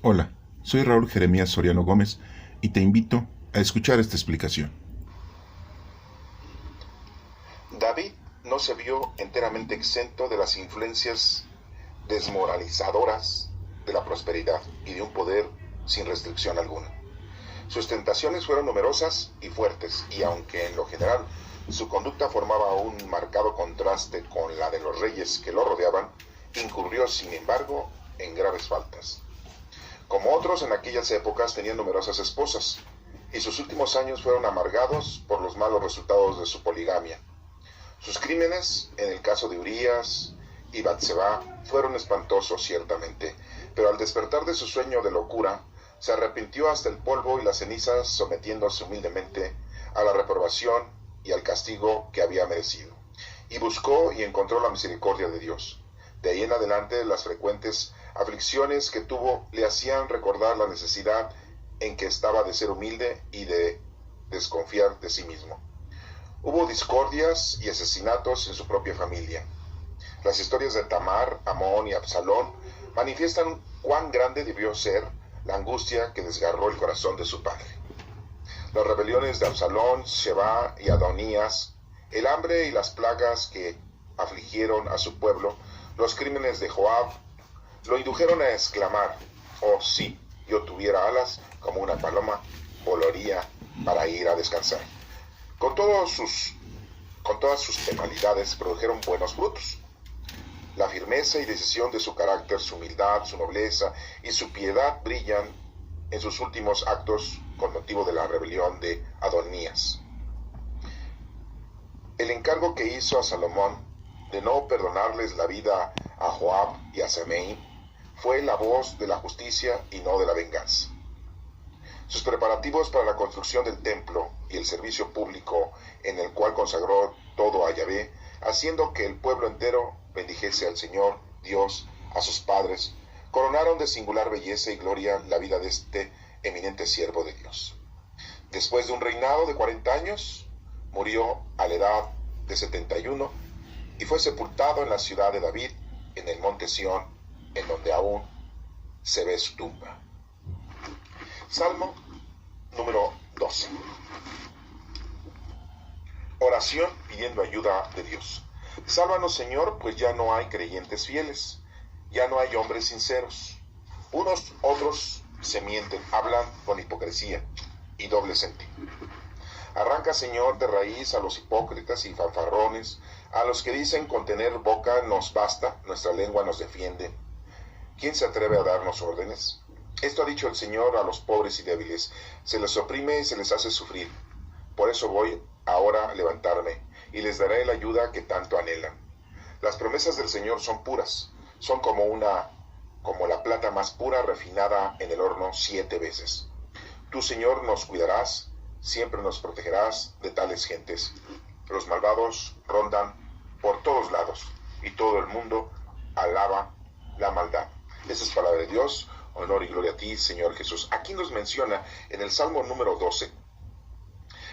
Hola, soy Raúl Jeremías Soriano Gómez y te invito a escuchar esta explicación. David no se vio enteramente exento de las influencias desmoralizadoras de la prosperidad y de un poder sin restricción alguna. Sus tentaciones fueron numerosas y fuertes, y aunque en lo general su conducta formaba un marcado contraste con la de los reyes que lo rodeaban, incurrió sin embargo en graves faltas. Como otros en aquellas épocas tenía numerosas esposas, y sus últimos años fueron amargados por los malos resultados de su poligamia. Sus crímenes, en el caso de Urías y Batseba, fueron espantosos ciertamente, pero al despertar de su sueño de locura, se arrepintió hasta el polvo y las cenizas, sometiéndose humildemente a la reprobación y al castigo que había merecido, y buscó y encontró la misericordia de Dios. De ahí en adelante, las frecuentes aflicciones que tuvo le hacían recordar la necesidad en que estaba de ser humilde y de desconfiar de sí mismo. Hubo discordias y asesinatos en su propia familia. Las historias de Tamar, Amón y Absalón manifiestan cuán grande debió ser la angustia que desgarró el corazón de su padre. Las rebeliones de Absalón, Sheba y Adonías, el hambre y las plagas que afligieron a su pueblo, los crímenes de Joab, lo indujeron a exclamar: oh, si yo tuviera alas como una paloma, volaría para ir a descansar. Con todas sus penalidades produjeron buenos frutos. La firmeza y decisión de su carácter, su humildad, su nobleza y su piedad brillan en sus últimos actos con motivo de la rebelión de Adonías. El encargo que hizo a Salomón de no perdonarles la vida a Joab y a Semei fue la voz de la justicia y no de la venganza. Sus preparativos para la construcción del templo y el servicio público en el cual consagró todo a Yahvé, haciendo que el pueblo entero bendijese al Señor, Dios, a sus padres, coronaron de singular belleza y gloria la vida de este eminente siervo de Dios. Después de un reinado de 40 años, murió a la edad de 71 y fue sepultado en la ciudad de David, en el monte Sión, en donde aún se ve su tumba. Salmo número 12. Oración pidiendo ayuda de Dios. Sálvanos, Señor, pues ya no hay creyentes fieles, ya no hay hombres sinceros. Unos otros se mienten, hablan con hipocresía y doble sentido. Arranca, Señor, de raíz a los hipócritas y fanfarrones, a los que dicen con tener boca nos basta, nuestra lengua nos defiende. ¿Quién se atreve a darnos órdenes? Esto ha dicho el Señor a los pobres y débiles, se les oprime y se les hace sufrir. Por eso voy ahora a levantarme, y les daré la ayuda que tanto anhelan. Las promesas del Señor son puras, son como la plata más pura refinada en el horno 7 veces. Tú, Señor, nos cuidarás, siempre nos protegerás de tales gentes. Los malvados rondan por todos lados, y todo el mundo alaba la maldad. Esa es palabra de Dios. Honor y gloria a ti, Señor Jesús. Aquí nos menciona en el Salmo número 12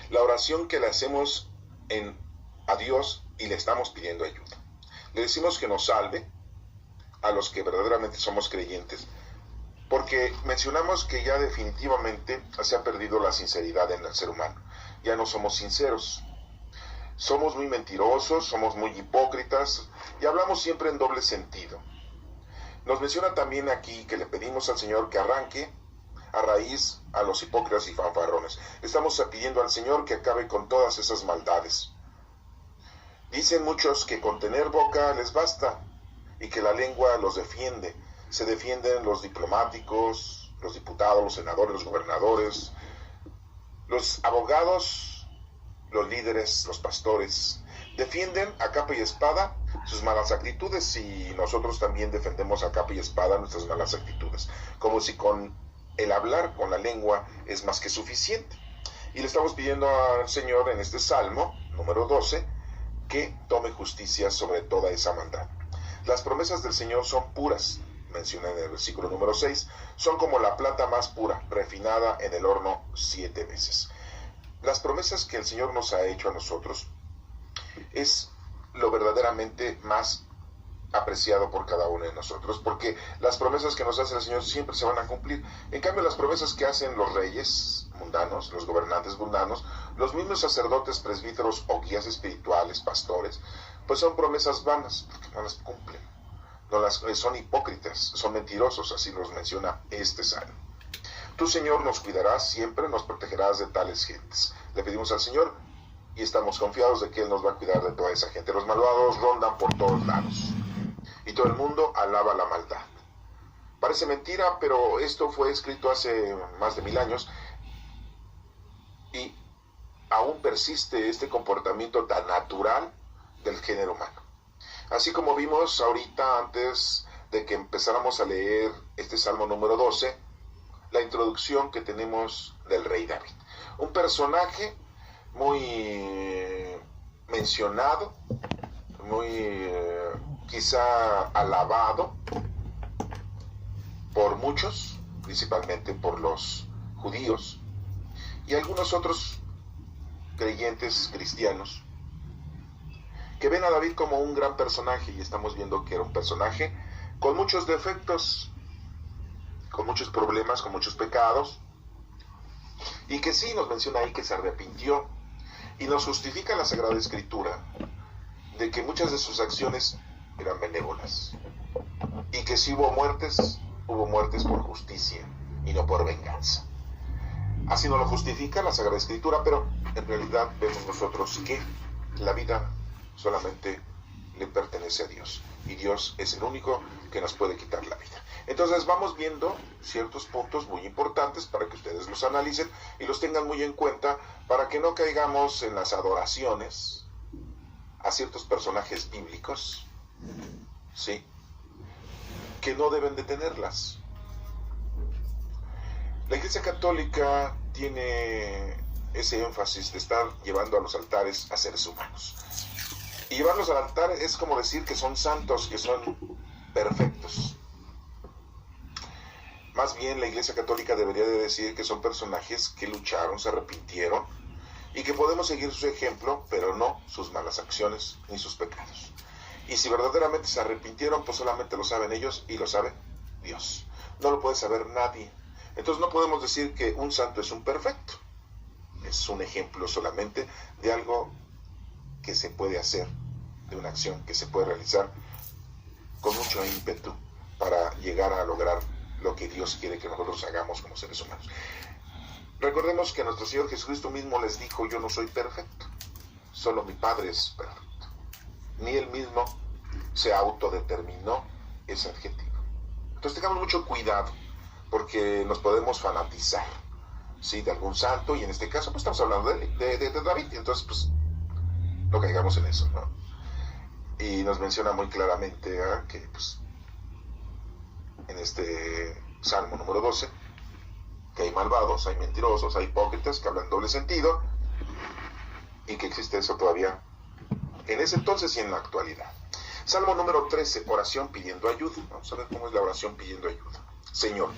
la oración que le hacemos a Dios y le estamos pidiendo ayuda. Le decimos que nos salve a los que verdaderamente somos creyentes, porque mencionamos que ya definitivamente se ha perdido la sinceridad en el ser humano. Ya no somos sinceros. Somos muy mentirosos, somos muy hipócritas y hablamos siempre en doble sentido. Nos menciona también aquí que le pedimos al Señor que arranque a raíz a los hipócritas y fanfarrones. Estamos pidiendo al Señor que acabe con todas esas maldades. Dicen muchos que con tener boca les basta y que la lengua los defiende. Se defienden los diplomáticos, los diputados, los senadores, los gobernadores, los abogados, los líderes, los pastores. Defienden a capa y espada sus malas actitudes y nosotros también defendemos a capa y espada nuestras malas actitudes, como si con el hablar con la lengua es más que suficiente. Y le estamos pidiendo al Señor en este Salmo número 12 que tome justicia sobre toda esa maldad. Las promesas del Señor son puras, menciona en el versículo número 6, son como la plata más pura, refinada en el horno 7 veces. Las promesas que el Señor nos ha hecho a nosotros es lo verdaderamente más apreciado por cada uno de nosotros, porque las promesas que nos hace el Señor siempre se van a cumplir. En cambio, las promesas que hacen los reyes mundanos, los gobernantes mundanos, los mismos sacerdotes, presbíteros o guías espirituales, pastores, pues son promesas vanas, porque no las cumplen, son hipócritas, son mentirosos, así los menciona este salmo. Tú, Señor, nos cuidarás siempre, nos protegerás de tales gentes. Le pedimos al Señor y estamos confiados de que Él nos va a cuidar de toda esa gente. Los malvados rondan por todos lados y todo el mundo alaba la maldad. Parece mentira, pero esto fue escrito hace más de 1000 años y aún persiste este comportamiento tan natural del género humano. Así como vimos ahorita, antes de que empezáramos a leer este Salmo número 12, la introducción que tenemos del rey David. Un personaje muy mencionado, muy quizá alabado por muchos, principalmente por los judíos y algunos otros creyentes cristianos, que ven a David como un gran personaje, y estamos viendo que era un personaje con muchos defectos, con muchos problemas, con muchos pecados, y que sí nos menciona ahí que se arrepintió, y nos justifica la Sagrada Escritura de que muchas de sus acciones eran benévolas, y que si hubo muertes por justicia y no por venganza. Así nos lo justifica la Sagrada Escritura, pero en realidad vemos nosotros que la vida solamente le pertenece a Dios, y Dios es el único que nos puede quitar la vida. Entonces vamos viendo ciertos puntos muy importantes para que ustedes los analicen y los tengan muy en cuenta, para que no caigamos en las adoraciones a ciertos personajes bíblicos, ¿sí?, que no deben de tenerlas. La Iglesia Católica tiene ese énfasis de estar llevando a los altares a seres humanos. Y llevarlos al altar es como decir que son santos, que son perfectos. Más bien, la Iglesia Católica debería de decir que son personajes que lucharon, se arrepintieron, y que podemos seguir su ejemplo, pero no sus malas acciones ni sus pecados. Y si verdaderamente se arrepintieron, pues solamente lo saben ellos y lo sabe Dios. No lo puede saber nadie. Entonces no podemos decir que un santo es un perfecto. Es un ejemplo solamente de algo que se puede hacer, de una acción que se puede realizar con mucho ímpetu para llegar a lograr lo que Dios quiere que nosotros hagamos como seres humanos. Recordemos que nuestro Señor Jesucristo mismo les dijo: yo no soy perfecto, solo mi Padre es perfecto. Ni Él mismo se autodeterminó ese adjetivo. Entonces tengamos mucho cuidado, porque nos podemos fanatizar, ¿sí?, de algún santo, y en este caso pues estamos hablando de David, y entonces pues no caigamos en eso, ¿no? Y nos menciona muy claramente que pues en este Salmo número 12 que hay malvados, hay mentirosos, hay hipócritas que hablan doble sentido, y que existe eso todavía en ese entonces y en la actualidad. Salmo número 13, oración pidiendo ayuda. Vamos a ver cómo es la oración pidiendo ayuda. Señor,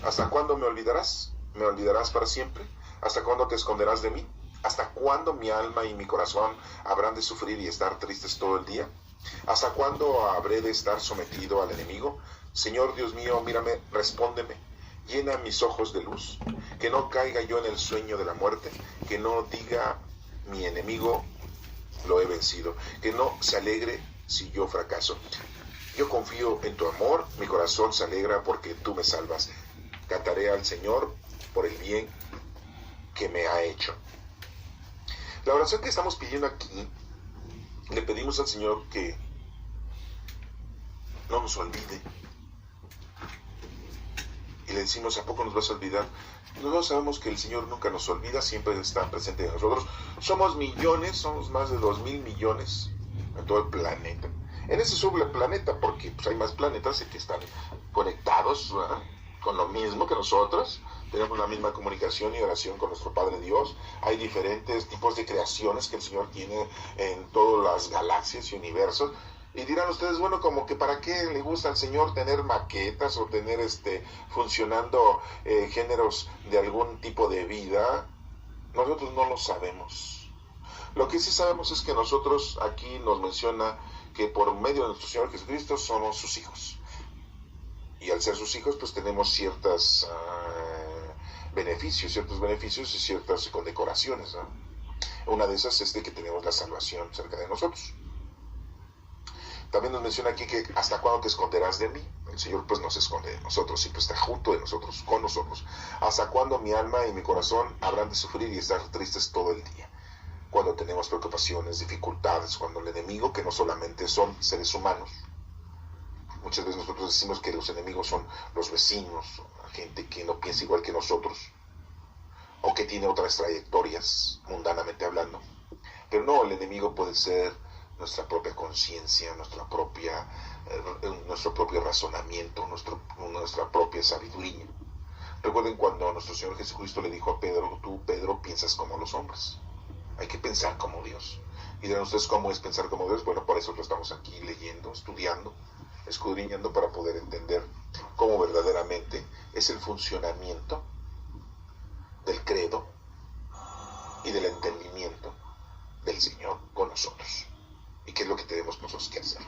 ¿hasta cuándo me olvidarás? ¿Me olvidarás para siempre? ¿Hasta cuándo te esconderás de mí? ¿Hasta cuándo mi alma y mi corazón habrán de sufrir y estar tristes todo el día? ¿Hasta cuándo habré de estar sometido al enemigo? Señor Dios mío, mírame, respóndeme. Llena mis ojos de luz, que no caiga yo en el sueño de la muerte, que no diga mi enemigo, lo he vencido, que no se alegre si yo fracaso. Yo confío en tu amor, mi corazón se alegra porque tú me salvas. Cantaré al Señor por el bien que me ha hecho. La oración que estamos pidiendo aquí, le pedimos al Señor que no nos olvide. Y le decimos: ¿a poco nos vas a olvidar? Nosotros sabemos que el Señor nunca nos olvida, siempre está presente en nosotros. Somos millones, somos más de 2,000 millones en todo el planeta. En ese subplaneta, porque pues, hay más planetas que están conectados, ¿verdad?, con lo mismo que nosotros. Tenemos la misma comunicación y oración con nuestro Padre Dios. Hay diferentes tipos de creaciones que el Señor tiene en todas las galaxias y universos. Y dirán ustedes, bueno, como que para qué le gusta al Señor tener maquetas o tener funcionando géneros de algún tipo de vida. Nosotros no lo sabemos. Lo que sí sabemos es que nosotros aquí nos menciona que por medio de nuestro Señor Jesucristo somos sus hijos. Y al ser sus hijos, pues tenemos ciertos beneficios y ciertas condecoraciones, ¿no? Una de esas es de que tenemos la salvación cerca de nosotros. También nos menciona aquí que hasta cuándo te esconderás de mí. El Señor pues nos esconde de nosotros, siempre está junto de nosotros, con nosotros. Hasta cuándo mi alma y mi corazón habrán de sufrir y estar tristes todo el día. Cuando tenemos preocupaciones, dificultades, cuando el enemigo, que no solamente son seres humanos, muchas veces nosotros decimos que los enemigos son los vecinos, la gente que no piensa igual que nosotros, o que tiene otras trayectorias, mundanamente hablando. Pero no, el enemigo puede ser nuestra propia conciencia, nuestro propio razonamiento, nuestra propia sabiduría. Recuerden cuando nuestro Señor Jesucristo le dijo a Pedro, tú, Pedro, piensas como los hombres. Hay que pensar como Dios. Y dirán ustedes, ¿cómo es pensar como Dios? Bueno, por eso lo estamos aquí leyendo, estudiando, escudriñando para poder entender cómo verdaderamente es el funcionamiento del credo y del entendimiento del Señor con nosotros. ¿Y qué es lo que tenemos nosotros que hacer?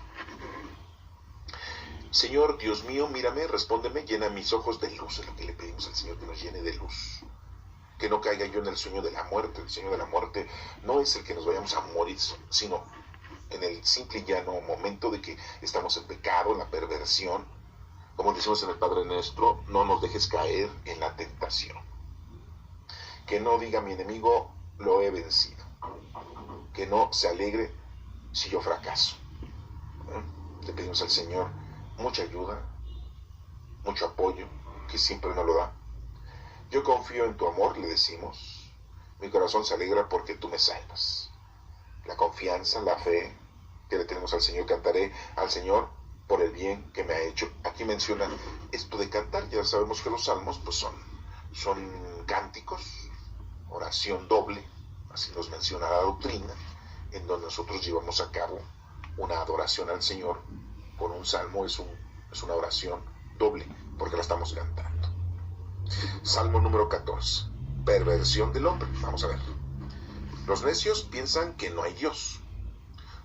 Señor, Dios mío, mírame, respóndeme, llena mis ojos de luz. Es lo que le pedimos al Señor, que nos llene de luz. Que no caiga yo en el sueño de la muerte. El sueño de la muerte no es el que nos vayamos a morir, sino en el simple y llano momento de que estamos en pecado, en la perversión. Como decimos en el Padre Nuestro, no nos dejes caer en la tentación. Que no diga mi enemigo, lo he vencido. Que no se alegre si yo fracaso. Le pedimos al Señor mucha ayuda, mucho apoyo, que siempre nos lo da. Yo confío en tu amor, le decimos. Mi corazón se alegra porque tú me salvas. La confianza, la fe que le tenemos al Señor, cantaré al Señor por el bien que me ha hecho. Aquí menciona esto de cantar. Ya sabemos que los salmos pues son cánticos, oración doble, así nos menciona la doctrina, en donde nosotros llevamos a cabo una adoración al Señor. Con un salmo es una oración doble, porque la estamos cantando. Salmo número 14. Perversión del hombre. Vamos a ver. Los necios piensan que no hay Dios.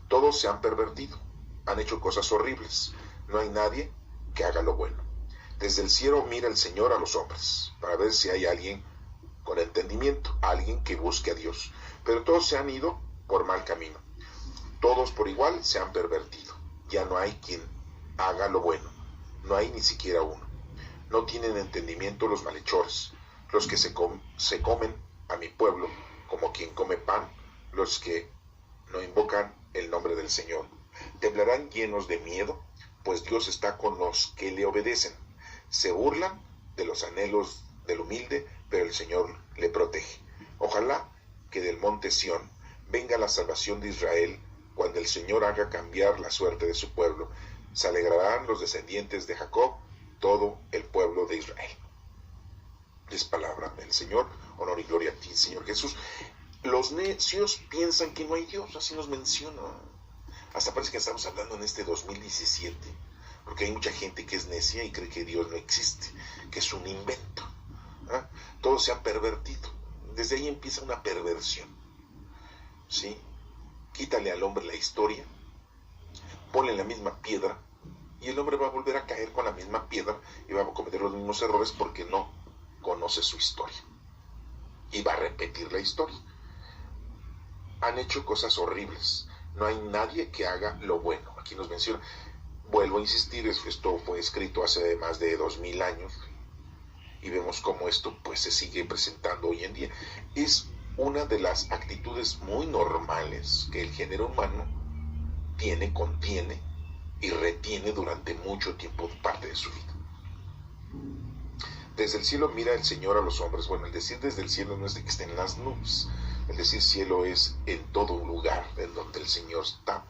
Todos se han pervertido. Han hecho cosas horribles. No hay nadie que haga lo bueno. Desde el cielo mira el Señor a los hombres, para ver si hay alguien con entendimiento, alguien que busque a Dios. Pero todos se han ido por mal camino. Todos por igual se han pervertido. Ya no hay quien haga lo bueno. No hay ni siquiera uno. No tienen entendimiento los malhechores, los que se comen a mi pueblo como quien come pan, los que no invocan el nombre del Señor. Temblarán llenos de miedo, pues Dios está con los que le obedecen. Se burlan de los anhelos del humilde, pero el Señor le protege. Ojalá que del monte Sión venga la salvación de Israel, cuando el Señor haga cambiar la suerte de su pueblo. Se alegrarán los descendientes de Jacob, todo el pueblo de Israel. Es palabra del Señor. Honor y gloria a ti, Señor Jesús. Los necios piensan que no hay Dios, así nos menciona. Hasta parece que estamos hablando en este 2017, porque hay mucha gente que es necia y cree que Dios no existe, que es un invento. Todos se han pervertido. Desde ahí empieza una perversión. ¿Sí? Quítale al hombre la historia, ponle la misma piedra, y el hombre va a volver a caer con la misma piedra y va a cometer los mismos errores porque no conoce su historia. Y va a repetir la historia. Han hecho cosas horribles. No hay nadie que haga lo bueno. Aquí nos menciona, vuelvo a insistir, esto fue escrito hace más de 2000 años y vemos cómo esto pues se sigue presentando hoy en día. Es una de las actitudes muy normales que el género humano contiene y retiene durante mucho tiempo parte de su vida. Desde el cielo mira el Señor a los hombres. Bueno, el decir desde el cielo no es de que estén en las nubes. El decir cielo es en todo lugar en donde el Señor está.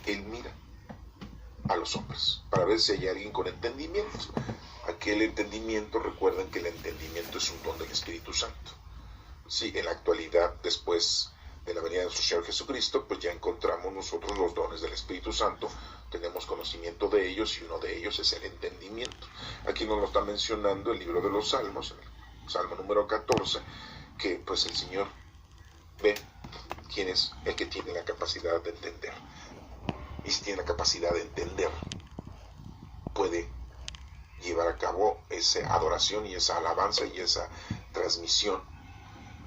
Él mira a los hombres para ver si hay alguien con entendimiento. Aquel entendimiento, recuerden que el entendimiento es un don del Espíritu Santo. Sí, en la actualidad, después de la venida de nuestro Señor Jesucristo, pues ya encontramos nosotros los dones del Espíritu Santo, tenemos conocimiento de ellos y uno de ellos es el entendimiento. Aquí nos lo está mencionando el libro de los Salmos, el Salmo número 14, que pues el Señor ve quién es el que tiene la capacidad de entender. y si tiene la capacidad de entender, puede llevar a cabo esa adoración y esa alabanza y esa transmisión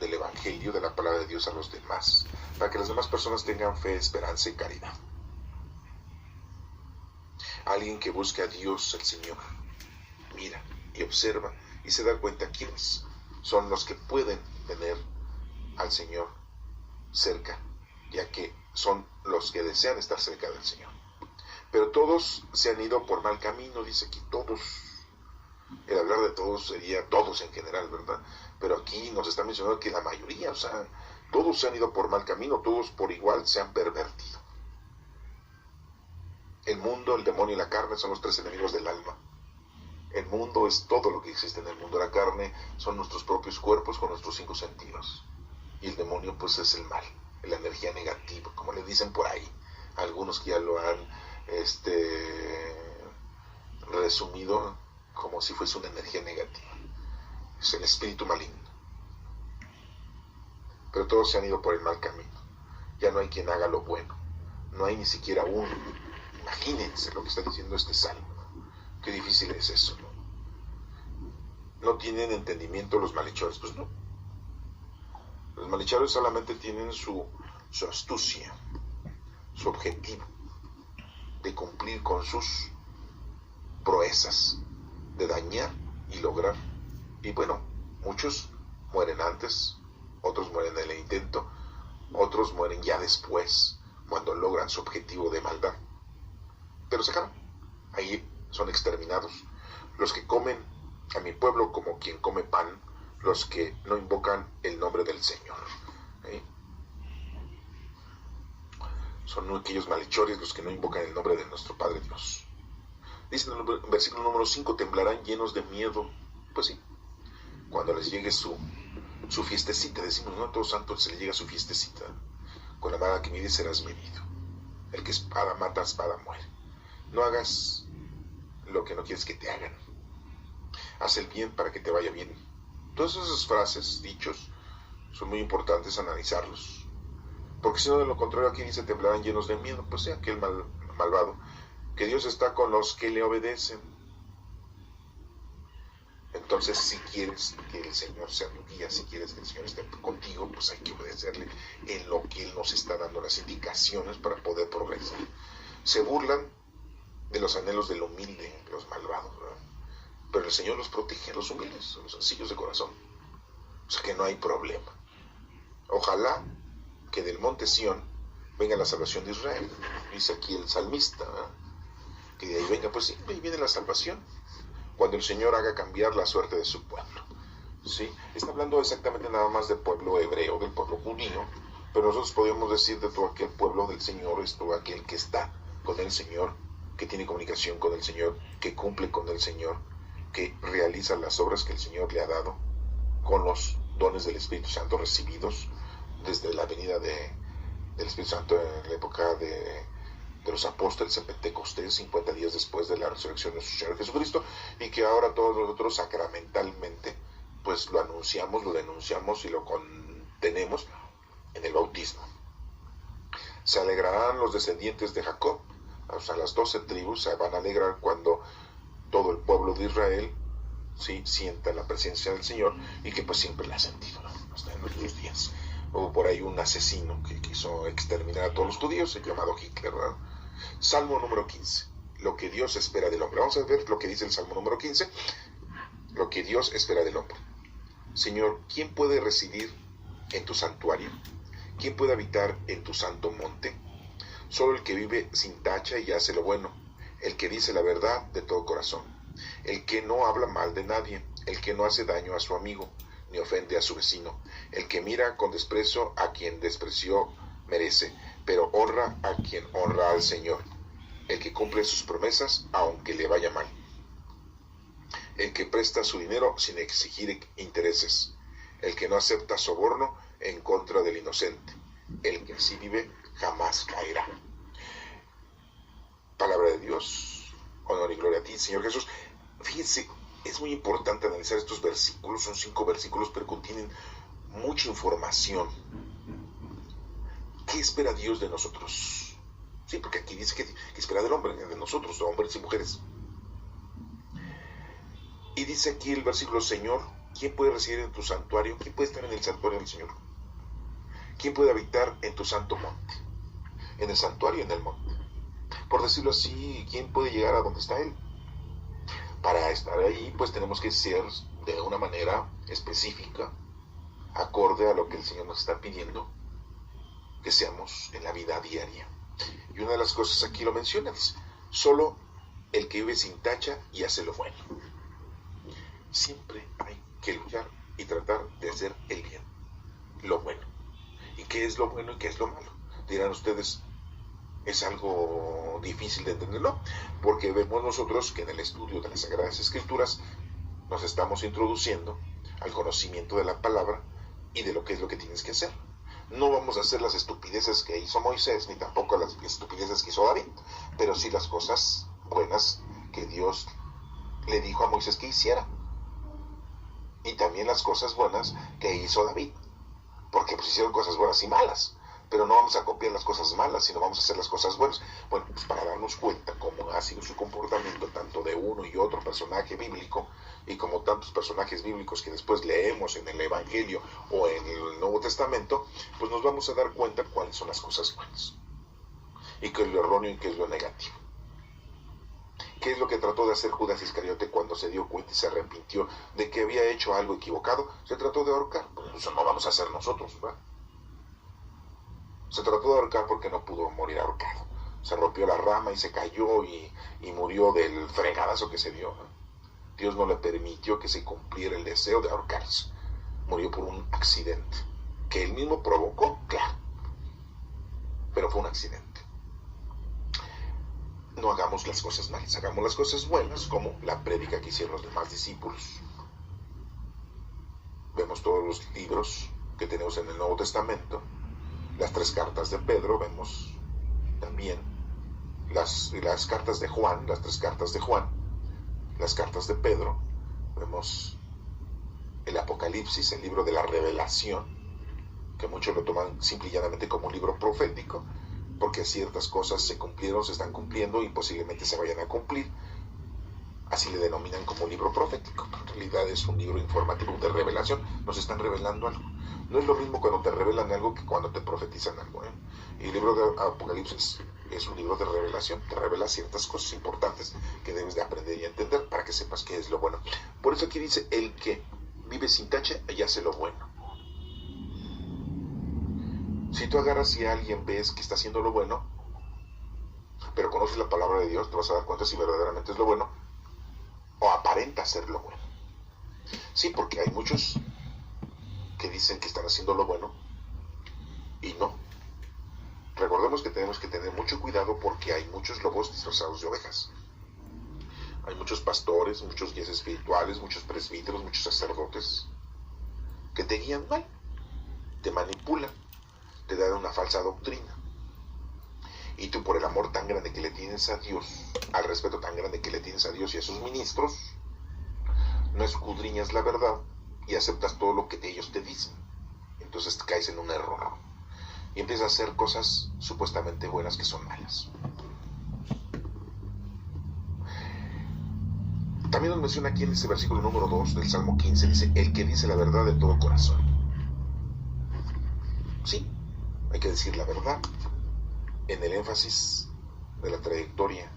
del Evangelio, de la palabra de Dios a los demás, para que las demás personas tengan fe, esperanza y caridad. Alguien que busque a Dios, el Señor, mira y observa y se da cuenta quiénes son los que pueden tener al Señor cerca, ya que son los que desean estar cerca del Señor. Pero todos se han ido por mal camino, dice aquí, todos. El hablar de todos sería todos en general, ¿verdad? Pero aquí nos está mencionando que la mayoría, o sea, todos se han ido por mal camino, todos por igual se han pervertido. El mundo, el demonio y la carne son los tres enemigos del alma. El mundo es todo lo que existe en el mundo. La carne son nuestros propios cuerpos con nuestros 5 sentidos. Y el demonio pues es el mal, la energía negativa, como le dicen por ahí. Algunos que ya lo han resumido como si fuese una energía negativa. Es el espíritu maligno. Pero todos se han ido por el mal camino. Ya no hay quien haga lo bueno. No hay ni siquiera uno. Imagínense lo que está diciendo este salmo. Qué difícil es eso, ¿no? ¿No tienen entendimiento los malhechores? Pues no. Los malhechores solamente tienen su astucia, su objetivo de cumplir con sus proezas, de dañar y lograr. Y bueno, muchos mueren antes, otros mueren en el intento, otros mueren ya después, cuando logran su objetivo de maldad. Pero se acaban. Ahí son exterminados. Los que comen a mi pueblo como quien come pan, los que no invocan el nombre del Señor. Son aquellos malhechores los que no invocan el nombre de nuestro Padre Dios. Dice en el versículo número 5, temblarán llenos de miedo. Pues sí, cuando les llegue su fiestecita, decimos, no a todo santo se le llega su fiestecita. Con la vara que mide serás medido. El que espada mata, espada muere. No hagas lo que no quieres que te hagan. Haz el bien para que te vaya bien. Todas esas frases, dichos, son muy importantes analizarlos. Porque si no, de lo contrario, aquí dice temblarán llenos de miedo. Pues sí, aquel malvado. Que Dios está con los que le obedecen. Entonces, si quieres que el Señor sea tu guía, si quieres que el Señor esté contigo, pues hay que obedecerle en lo que Él nos está dando las indicaciones para poder progresar. Se burlan de los anhelos del humilde, de los malvados, ¿verdad? Pero el Señor los protege a los humildes, a los sencillos de corazón. O sea que no hay problema. Ojalá que del monte Sión venga la salvación de Israel. Dice aquí el salmista, ¿verdad? Que de ahí venga, pues sí, ahí viene la salvación. Cuando el Señor haga cambiar la suerte de su pueblo. ¿Sí? Está hablando exactamente nada más del pueblo hebreo, del pueblo judío, pero nosotros podemos decir de todo aquel pueblo del Señor, es todo aquel que está con el Señor, que tiene comunicación con el Señor, que cumple con el Señor, que realiza las obras que el Señor le ha dado, con los dones del Espíritu Santo recibidos desde la venida del Espíritu Santo en la época de los apóstoles en Pentecostés, 50 días después de la resurrección de nuestro Señor Jesucristo, y que ahora todos nosotros sacramentalmente pues lo anunciamos, lo denunciamos y lo contenemos en el bautismo. Se alegrarán los descendientes de Jacob, o sea, las 12 tribus se van a alegrar cuando todo el pueblo de Israel, ¿sí?, sienta la presencia del Señor, y que pues siempre la ha sentido, ¿no? Hasta en nuestros días. Hubo por ahí un asesino que quiso exterminar a todos los judíos, llamado Hitler, ¿verdad? Salmo número 15, lo que Dios espera del hombre. Vamos a ver lo que dice el Salmo número 15, lo que Dios espera del hombre. Señor, ¿quién puede residir en tu santuario? ¿Quién puede habitar en tu santo monte? Solo el que vive sin tacha y hace lo bueno, el que dice la verdad de todo corazón, el que no habla mal de nadie, el que no hace daño a su amigo, ni ofende a su vecino, el que mira con desprecio a quien despreció merece, pero honra a quien honra al Señor, el que cumple sus promesas aunque le vaya mal, el que presta su dinero sin exigir intereses, el que no acepta soborno en contra del inocente, el que así vive jamás caerá. Palabra de Dios, honor y gloria a ti, Señor Jesús. Fíjense, es muy importante analizar estos versículos, son 5 versículos, pero contienen mucha información. ¿Qué espera Dios de nosotros? Sí, porque aquí dice que espera del hombre, de nosotros, de hombres y mujeres. Y dice aquí el versículo, Señor, ¿quién puede residir en tu santuario? ¿Quién puede estar en el santuario del Señor? ¿Quién puede habitar en tu santo monte? En el santuario, en el monte. Por decirlo así, ¿quién puede llegar a donde está Él? Para estar ahí, pues tenemos que ser de una manera específica, acorde a lo que el Señor nos está pidiendo que seamos en la vida diaria. Y una de las cosas aquí lo menciona, dice, solo el que vive sin tacha y hace lo bueno. Siempre hay que luchar y tratar de hacer el bien, lo bueno. ¿Y qué es lo bueno y qué es lo malo? Dirán ustedes, es algo difícil de entenderlo, porque vemos nosotros que en el estudio de las Sagradas Escrituras nos estamos introduciendo al conocimiento de la palabra y de lo que es lo que tienes que hacer. No vamos a hacer las estupideces que hizo Moisés, ni tampoco las estupideces que hizo David, pero sí las cosas buenas que Dios le dijo a Moisés que hiciera. Y también las cosas buenas que hizo David, porque pues hicieron cosas buenas y malas, pero no vamos a copiar las cosas malas, sino vamos a hacer las cosas buenas. Bueno, pues para darnos cuenta cómo ha sido su comportamiento tanto de uno y otro personaje bíblico, y como tantos personajes bíblicos que después leemos en el Evangelio o en el Nuevo Testamento, pues nos vamos a dar cuenta cuáles son las cosas buenas, y qué es lo erróneo y qué es lo negativo. ¿Qué es lo que trató de hacer Judas Iscariote cuando se dio cuenta y se arrepintió de que había hecho algo equivocado? Se trató de ahorcar. Pues eso no vamos a hacer nosotros, ¿verdad? Se trató de ahorcar porque no pudo morir ahorcado. Se rompió la rama y se cayó y murió del fregadazo que se dio, ¿no? Dios no le permitió que se cumpliera el deseo de ahorcarse. Murió por un accidente que él mismo provocó, claro, pero fue un accidente. No hagamos las cosas malas, hagamos las cosas buenas, como la prédica que hicieron los demás discípulos. Vemos todos los libros que tenemos en el Nuevo Testamento, las 3 cartas de Pedro, vemos también las cartas de Juan, las 3 cartas de Juan, las cartas de Pedro, vemos el Apocalipsis, el libro de la revelación, que muchos lo toman simple y llanamente como un libro profético, porque ciertas cosas se cumplieron, se están cumpliendo y posiblemente se vayan a cumplir. Así le denominan como libro profético, pero en realidad es un libro informativo de revelación, nos están revelando algo. No es lo mismo cuando te revelan algo que cuando te profetizan algo, ¿eh? Y el libro de Apocalipsis es un libro de revelación, te revela ciertas cosas importantes que debes de aprender y entender para que sepas qué es lo bueno. Por eso aquí dice, el que vive sin tacha y hace lo bueno. Si tú agarras y a alguien ves que está haciendo lo bueno, pero conoces la palabra de Dios, te vas a dar cuenta si verdaderamente es lo bueno o aparenta ser lo bueno. Sí, porque hay muchos que dicen que están haciendo lo bueno y no. Recordemos que tenemos que tener mucho cuidado porque hay muchos lobos disfrazados de ovejas. Hay muchos pastores, muchos guías espirituales, muchos presbíteros, muchos sacerdotes que te guían mal, te manipulan, te dan una falsa doctrina. Y tú, por el amor tan grande que le tienes a Dios, al respeto tan grande que le tienes a Dios y a sus ministros, no escudriñas la verdad y aceptas todo lo que ellos te dicen. Entonces caes en un error y empiezas a hacer cosas supuestamente buenas que son malas. También nos menciona aquí en ese versículo número 2 del Salmo 15, dice, el que dice la verdad de todo corazón. Sí, hay que decir la verdad en el énfasis de la trayectoria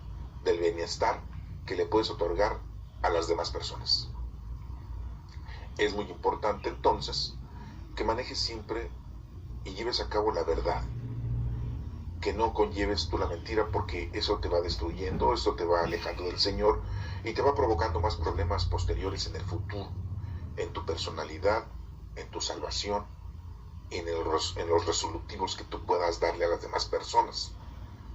del bienestar que le puedes otorgar a las demás personas. Es muy importante entonces que manejes siempre y lleves a cabo la verdad, que no conlleves tú la mentira, porque eso te va destruyendo, eso te va alejando del Señor y te va provocando más problemas posteriores en el futuro, en tu personalidad, en tu salvación, en los resolutivos que tú puedas darle a las demás personas.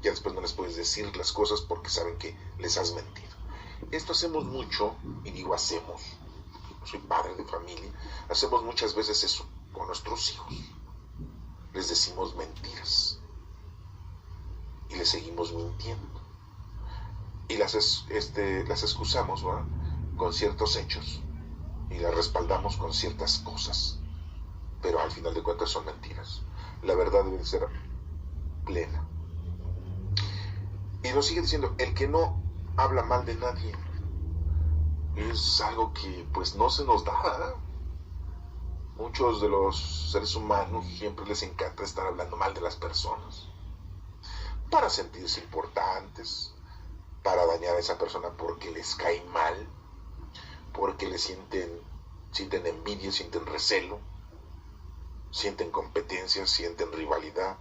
Ya después no les puedes decir las cosas porque saben que les has mentido. Esto hacemos mucho, y digo hacemos, soy padre de familia, hacemos muchas veces eso con nuestros hijos. Les decimos mentiras y les seguimos mintiendo y las excusamos, ¿verdad?, con ciertos hechos y las respaldamos con ciertas cosas, pero al final de cuentas son mentiras. La verdad debe ser plena. Y nos sigue diciendo, el que no habla mal de nadie. Es algo que pues no se nos da. Muchos de los seres humanos siempre les encanta estar hablando mal de las personas. Para sentirse importantes, para dañar a esa persona porque les cae mal, porque le sienten envidia, sienten recelo, sienten competencia, sienten rivalidad.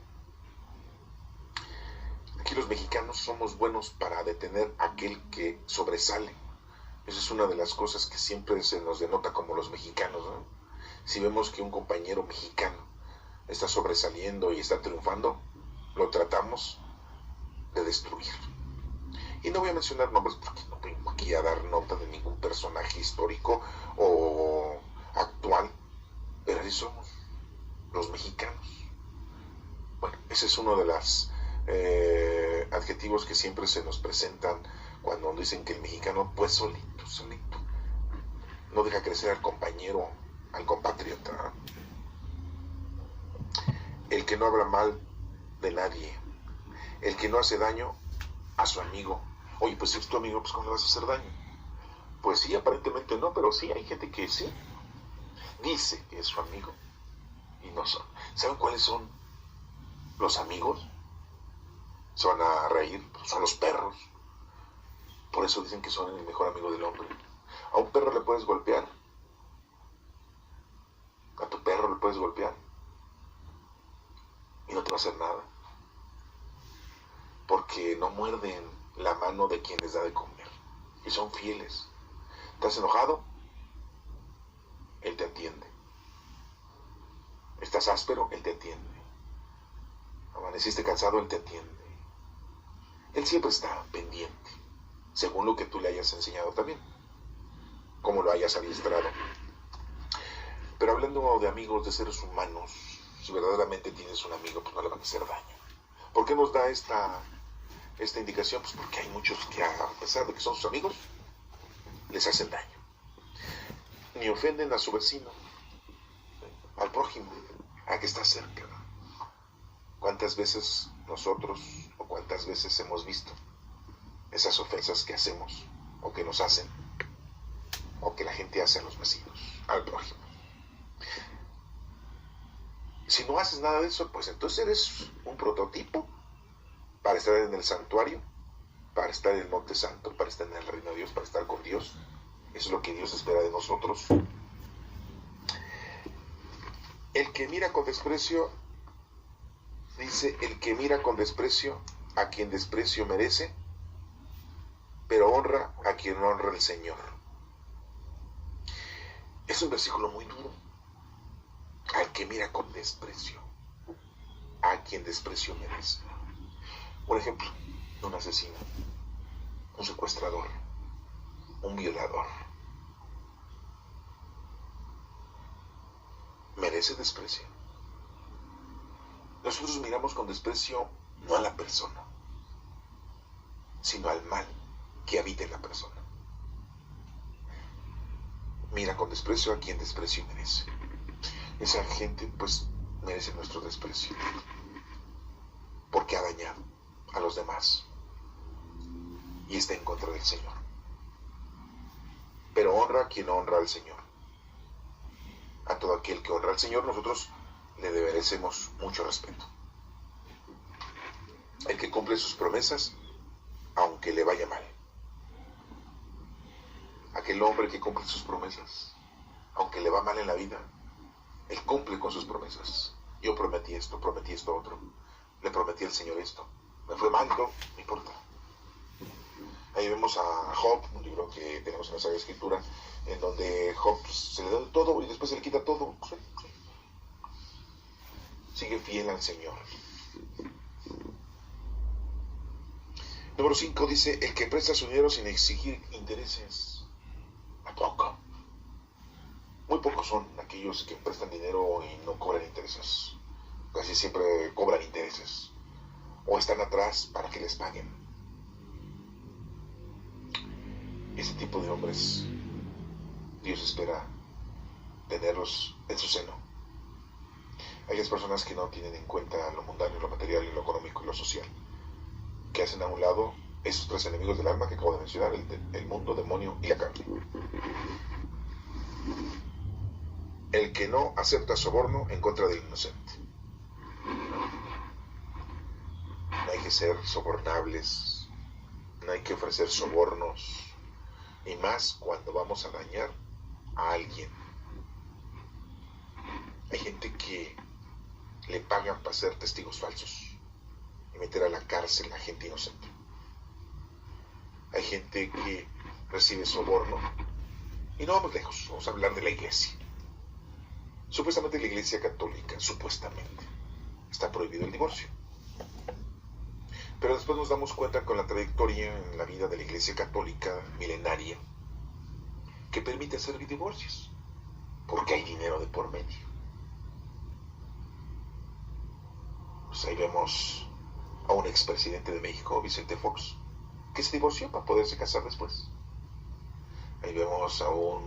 Aquí los mexicanos somos buenos para detener a aquel que sobresale. Esa es una de las cosas que siempre se nos denota como los mexicanos, ¿no? Si vemos que un compañero mexicano está sobresaliendo y está triunfando, lo tratamos de destruir. Y no voy a mencionar nombres porque no vengo aquí a dar nota de ningún personaje histórico o actual, pero así somos los mexicanos. Bueno, ese es uno de los adjetivos que siempre se nos presentan cuando dicen que el mexicano, pues solito, no deja crecer al compañero, al compatriota. El que no habla mal de nadie, el que no hace daño a su amigo. Oye, pues si es tu amigo, pues ¿cómo le vas a hacer daño? Pues sí, aparentemente no, pero sí, hay gente que sí dice que es su amigo y no son. ¿Saben cuáles son los amigos? Se van a reír, son los perros. Por eso dicen que son el mejor amigo del hombre. A un perro le puedes golpear, a tu perro le puedes golpear y no te va a hacer nada, porque no muerden la mano de quien les da de comer y son fieles. ¿Estás enojado? Él te atiende. ¿Estás áspero? Él te atiende. ¿Amaneciste cansado? Él te atiende. Él siempre está pendiente, según lo que tú le hayas enseñado también, como lo hayas adiestrado. Pero hablando de amigos, de seres humanos, si verdaderamente tienes un amigo, pues no le van a hacer daño. ¿Por qué nos da esta indicación? Pues porque hay muchos que, a pesar de que son sus amigos, les hacen daño. Ni ofenden a su vecino, al prójimo, a que está cerca. ¿Cuántas veces nosotros, o cuántas veces hemos visto esas ofensas que hacemos, o que nos hacen, o que la gente hace a los vecinos, al prójimo? Si no haces nada de eso, pues entonces eres un prototipo para estar en el santuario, para estar en el Monte Santo, para estar en el reino de Dios, para estar con Dios. Eso es lo que Dios espera de nosotros. El que mira con desprecio, dice, el que mira con desprecio a quien desprecio merece, pero honra a quien honra el Señor. Es un versículo muy duro. Al que mira con desprecio a quien desprecio merece. Por ejemplo, un asesino, un secuestrador, un violador, merece desprecio. Nosotros miramos con desprecio no a la persona, sino al mal que habita en la persona. Mira con desprecio a quien desprecio merece. Esa gente pues merece nuestro desprecio, porque ha dañado a los demás y está en contra del Señor. Pero honra a quien honra al Señor. A todo aquel que honra al Señor, nosotros le merecemos mucho respeto. El que cumple sus promesas, aunque le vaya mal. Aquel hombre que cumple sus promesas, aunque le va mal en la vida, él cumple con sus promesas. Yo prometí esto otro. Le prometí al Señor esto. Me fue mal, no me importa. Ahí vemos a Job, un libro que tenemos en la Sagrada Escritura, en donde Job se le da todo y después se le quita todo. Sí. Sigue fiel al Señor. Número 5 dice, el que presta su dinero sin exigir intereses. ¿A poco? Muy pocos son aquellos que prestan dinero y no cobran intereses. Casi siempre cobran intereses. O están atrás para que les paguen. Ese tipo de hombres, Dios espera tenerlos en su seno. Aquellas personas que no tienen en cuenta lo mundano, lo material, lo económico y lo social. que hacen a un lado esos tres enemigos del alma que acabo de mencionar, el mundo, demonio y la carne. El que no acepta soborno en contra del inocente. No hay que ser sobornables, no hay que ofrecer sobornos, y más cuando vamos a dañar a alguien. Hay gente que le pagan para ser testigos falsos y meter a la cárcel a gente inocente. Hay gente que recibe soborno, y no vamos lejos, vamos a hablar de la iglesia. Supuestamente la iglesia católica, supuestamente, está prohibido el divorcio. Pero después nos damos cuenta con la trayectoria en la vida de la iglesia católica milenaria que permite hacer divorcios, porque hay dinero de por medio. Pues ahí vemos a un expresidente de México, Vicente Fox, que se divorció para poderse casar después. Ahí vemos a un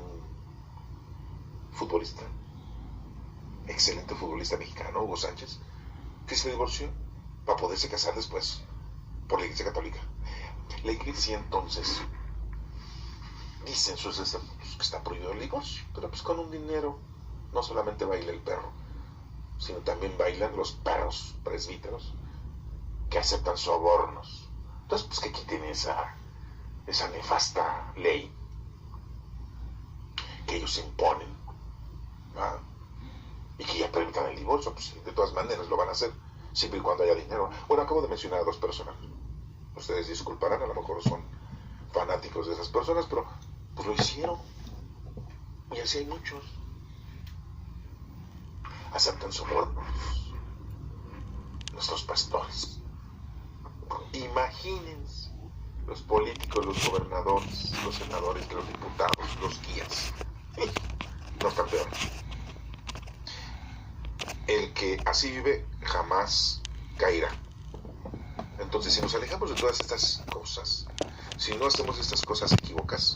futbolista, excelente futbolista mexicano, Hugo Sánchez, que se divorció para poderse casar después por la iglesia católica. La iglesia entonces dice en sus estatutos que está prohibido el divorcio, pero pues con un dinero no solamente baila el perro, sino también bailan los perros presbíteros que aceptan sobornos. Entonces pues que quiten esa nefasta ley que ellos imponen, ¿verdad? Y que ya permitan el divorcio. Pues de todas maneras lo van a hacer siempre y cuando haya dinero. Bueno, acabo de mencionar a dos personas. Ustedes disculparán, a lo mejor son fanáticos de esas personas, pero pues lo hicieron. Y así hay muchos. Aceptan sobornos nuestros pastores. Imagínense los políticos, los gobernadores, los senadores, los diputados, los guías. No están peor. El que así vive jamás caerá. Entonces, si nos alejamos de todas estas cosas, si no hacemos estas cosas equívocas,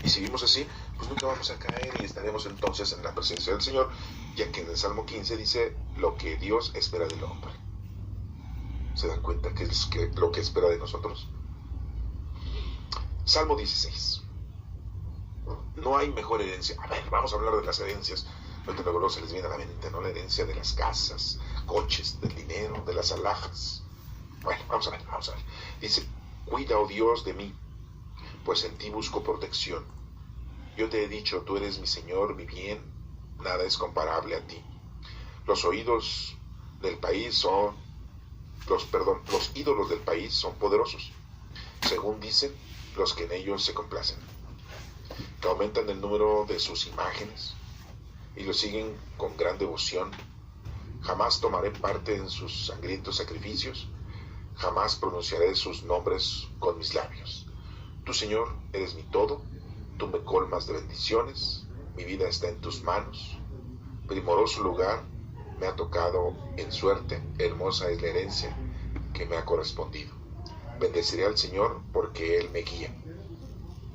y seguimos así, pues nunca vamos a caer y estaremos entonces en la presencia del Señor, ya que en el Salmo 15 dice lo que Dios espera del hombre. ¿Se dan cuenta que es lo que espera de nosotros? Salmo 16. No hay mejor herencia. A ver, vamos a hablar de las herencias. Luego se les viene a la mente, ¿no? La herencia de las casas, coches, del dinero, de las alhajas. Bueno, vamos a ver. Dice, cuida, oh Dios, de mí, pues en ti busco protección. Yo te he dicho, tú eres mi Señor, mi bien, nada es comparable a ti. Los ídolos del país son poderosos, según dicen los que en ellos se complacen, que aumentan el número de sus imágenes y los siguen con gran devoción. Jamás tomaré parte en sus sangrientos sacrificios, jamás pronunciaré sus nombres con mis labios. Tú, Señor, eres mi todo, tú me colmas de bendiciones, mi vida está en tus manos. Primoroso lugar me ha tocado en suerte, hermosa es la herencia que me ha correspondido. Bendeciré al Señor porque Él me guía,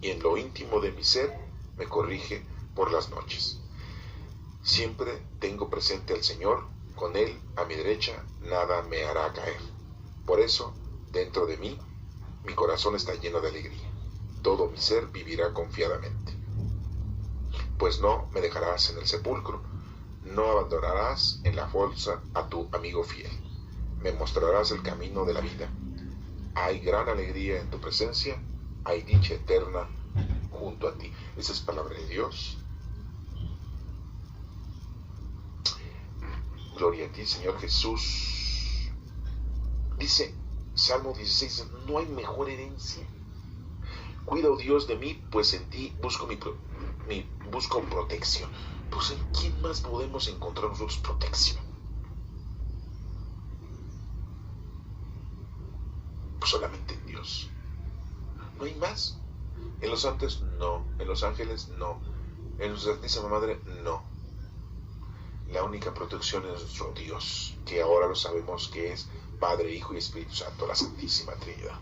y en lo íntimo de mi ser me corrige por las noches. Siempre tengo presente al Señor, con Él a mi derecha nada me hará caer. Por eso, dentro de mí, mi corazón está lleno de alegría. Todo mi ser vivirá confiadamente. Pues no me dejarás en el sepulcro, no abandonarás en la fosa a tu amigo fiel. Me mostrarás el camino de la vida. Hay gran alegría en tu presencia, hay dicha eterna junto a ti. Esa es palabra de Dios. Gloria a ti, Señor Jesús. Dice Salmo 16, no hay mejor herencia. Cuida, oh Dios, de mí, pues en ti busco busco protección. Pues ¿en quién más podemos encontrar nosotros protección? Pues solamente en Dios. No hay más. En los santos, no. En los ángeles, no. En nuestra Santísima Madre, no. La única protección es nuestro Dios, que ahora lo sabemos que es Padre, Hijo y Espíritu Santo, la Santísima Trinidad.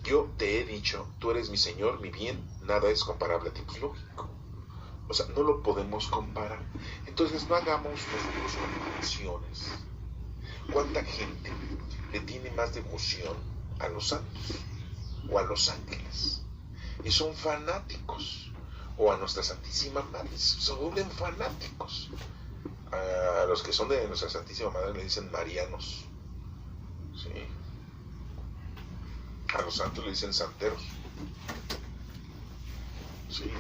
Yo te he dicho, tú eres mi Señor, mi bien, nada es comparable a ti. Pues lógico. O sea, no lo podemos comparar. Entonces no hagamos nosotros comparaciones. ¿Cuánta gente le tiene más devoción a los santos o a los ángeles, y son fanáticos, o a nuestra Santísima Madre, se vuelven fanáticos. A los que son de nuestra Santísima Madre le dicen marianos, ¿sí? A los santos le dicen santeros, ¿sí?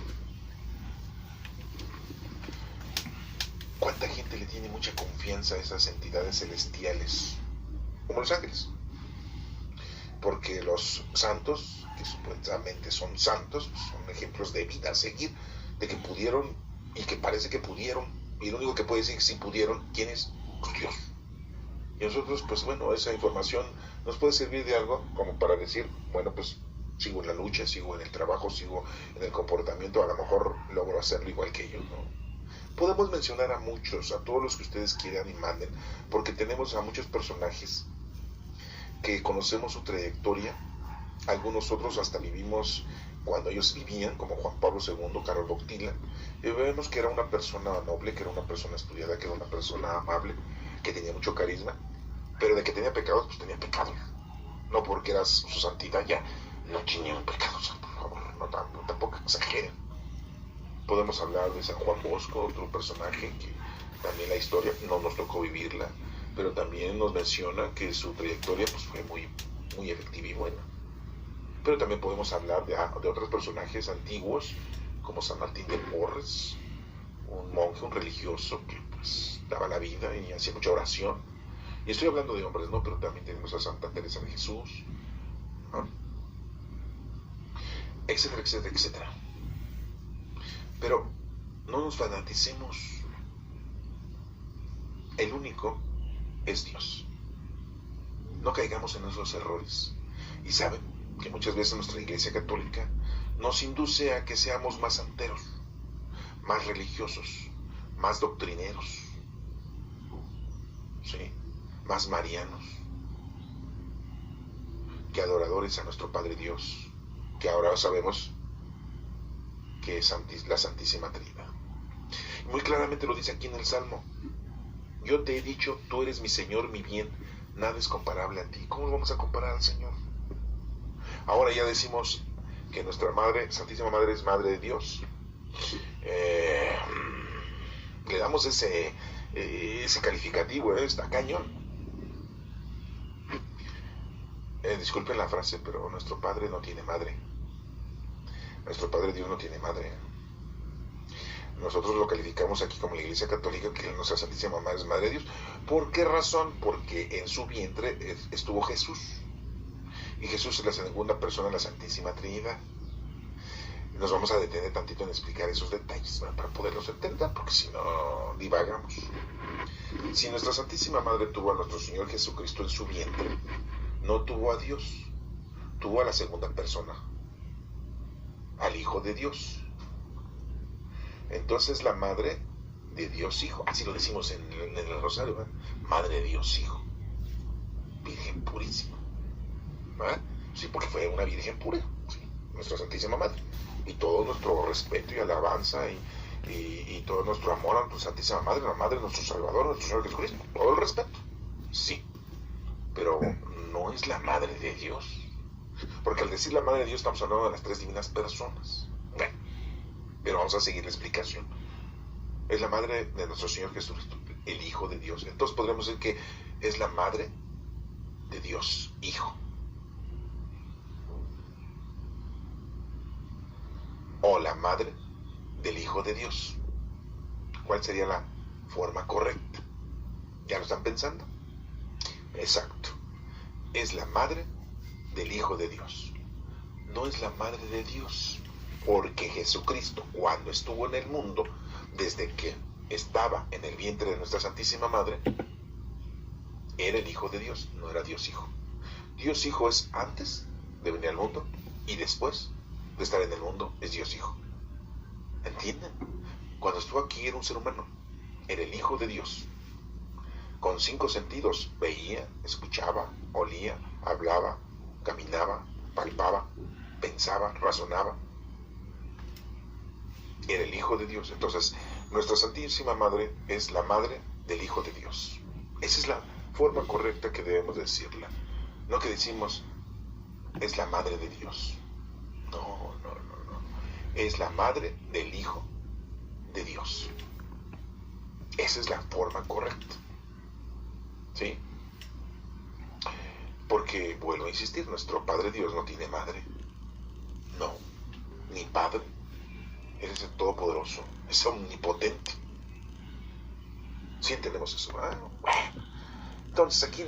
¿Cuánta gente le tiene mucha confianza a esas entidades celestiales, como los ángeles? Porque los santos, que supuestamente son santos, son ejemplos de vida a seguir, de que pudieron y que parece que pudieron, y lo único que puede decir si pudieron, ¿quién es? Pues Dios. Y nosotros, pues bueno, esa información nos puede servir de algo como para decir, bueno, pues sigo en la lucha, sigo en el trabajo, sigo en el comportamiento, a lo mejor logro hacerlo igual que ellos, ¿no? Podemos mencionar a muchos, a todos los que ustedes quieran y manden, porque tenemos a muchos personajes que conocemos su trayectoria. Algunos otros hasta vivimos cuando ellos vivían, como Juan Pablo II, Karol Wojtyla, y vemos que era una persona noble, que era una persona estudiada, que era una persona amable, que tenía mucho carisma, pero de que tenía pecados, pues tenía pecados. No porque era su santidad ya no tenía un pecado, por favor, no tampoco exageren. Podemos hablar de San Juan Bosco, otro personaje que también la historia no nos tocó vivirla, pero también nos menciona que su trayectoria pues fue muy efectiva y buena. Pero también podemos hablar de otros personajes antiguos, como San Martín de Porres, un monje, un religioso que pues daba la vida y hacía mucha oración. Y estoy hablando de hombres, ¿no? Pero también tenemos a Santa Teresa de Jesús, ¿no? Etcétera, etcétera, etcétera. Pero no nos fanaticemos. El único es Dios. No caigamos en esos errores. Y saben que muchas veces nuestra Iglesia Católica nos induce a que seamos más santeros, más religiosos, más doctrineros, ¿sí? Más marianos, que adoradores a nuestro Padre Dios, que ahora sabemos que es la Santísima Trinidad. Y muy claramente lo dice aquí en el Salmo: yo te he dicho, tú eres mi Señor, mi bien, nada es comparable a ti. ¿Cómo vamos a comparar al Señor? Ahora ya decimos que nuestra Madre, Santísima Madre, es Madre de Dios. Le damos ese calificativo, está cañón. Disculpen la frase, pero nuestro Padre no tiene madre. Nuestro Padre Dios no tiene madre. Nosotros lo calificamos aquí como la Iglesia Católica, que nuestra Santísima Madre es Madre de Dios. ¿Por qué razón? Porque en su vientre estuvo Jesús. Y Jesús es la segunda persona de la Santísima Trinidad. Nos vamos a detener tantito en explicar esos detalles, ¿no? Para poderlos entender, porque si no divagamos. Si nuestra Santísima Madre tuvo a nuestro Señor Jesucristo en su vientre, no tuvo a Dios, tuvo a la segunda persona, al Hijo de Dios. Entonces la Madre de Dios Hijo, así lo decimos en el Rosario, ¿verdad? Madre de Dios Hijo, Virgen purísima, ¿verdad? Sí, porque fue una Virgen pura, ¿sí? Nuestra Santísima Madre. Y todo nuestro respeto y alabanza y todo nuestro amor a nuestra Santísima Madre, la Madre de nuestro Salvador, nuestro Señor Jesucristo, todo el respeto, sí, pero no es la Madre de Dios, porque al decir la Madre de Dios estamos hablando de las tres divinas personas. Bueno, pero vamos a seguir la explicación. Es la Madre de nuestro Señor Jesucristo, el Hijo de Dios. Entonces podremos decir que es la Madre de Dios Hijo, o la Madre del Hijo de Dios. ¿Cuál sería la forma correcta? ¿Ya lo están pensando? Exacto. Es la Madre del Hijo de Dios. No es la Madre de Dios, porque Jesucristo, cuando estuvo en el mundo, desde que estaba en el vientre de nuestra Santísima Madre, era el Hijo de Dios, no era Dios Hijo. Dios Hijo es antes de venir al mundo y después de estar en el mundo es Dios Hijo. ¿Entienden? Cuando estuvo aquí era un ser humano, era el Hijo de Dios, con 5 sentidos: veía, escuchaba, olía, hablaba, caminaba, palpaba, pensaba, razonaba. Era el Hijo de Dios. Entonces nuestra Santísima Madre es la Madre del Hijo de Dios. Esa es la forma correcta que debemos decirla. No que decimos, es la madre de Dios. No. Es la madre del Hijo de Dios. Esa es la forma correcta. ¿Sí? Porque, vuelvo a insistir, nuestro Padre Dios no tiene madre. No, ni padre. Él es el Todopoderoso, es omnipotente. Sí entendemos eso, ¿verdad? Entonces aquí,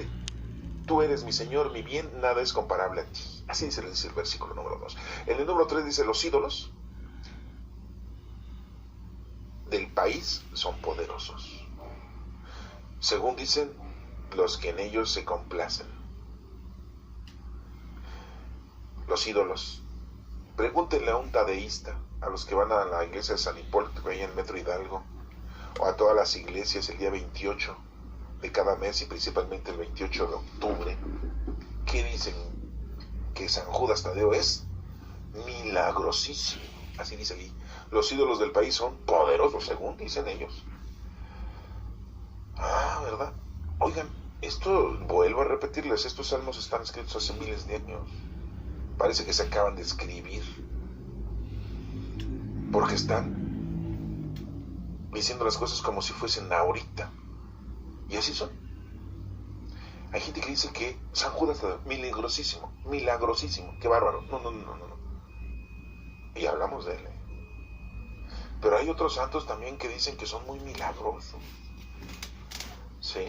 tú eres mi Señor, mi bien, nada es comparable a ti. Así dice el versículo número 2. En el número 3 dice, los ídolos del país son poderosos, según dicen los que en ellos se complacen. Los ídolos. Pregúntenle a un tadeísta, a los que van a la iglesia de San Hipólito, ahí en Metro Hidalgo, o a todas las iglesias el día 28 de cada mes y principalmente el 28 de octubre, que dicen que San Judas Tadeo es milagrosísimo. Así dice allí. Los ídolos del país son poderosos, según dicen ellos. ¿Verdad? Oigan, esto, vuelvo a repetirles, estos salmos están escritos hace miles de años. Parece que se acaban de escribir, porque están diciendo las cosas como si fuesen ahorita. Y así son. Hay gente que dice que San Judas Tadeo, milagrosísimo, qué bárbaro. No. Y hablamos de él. Pero hay otros santos también que dicen que son muy milagrosos. Sí.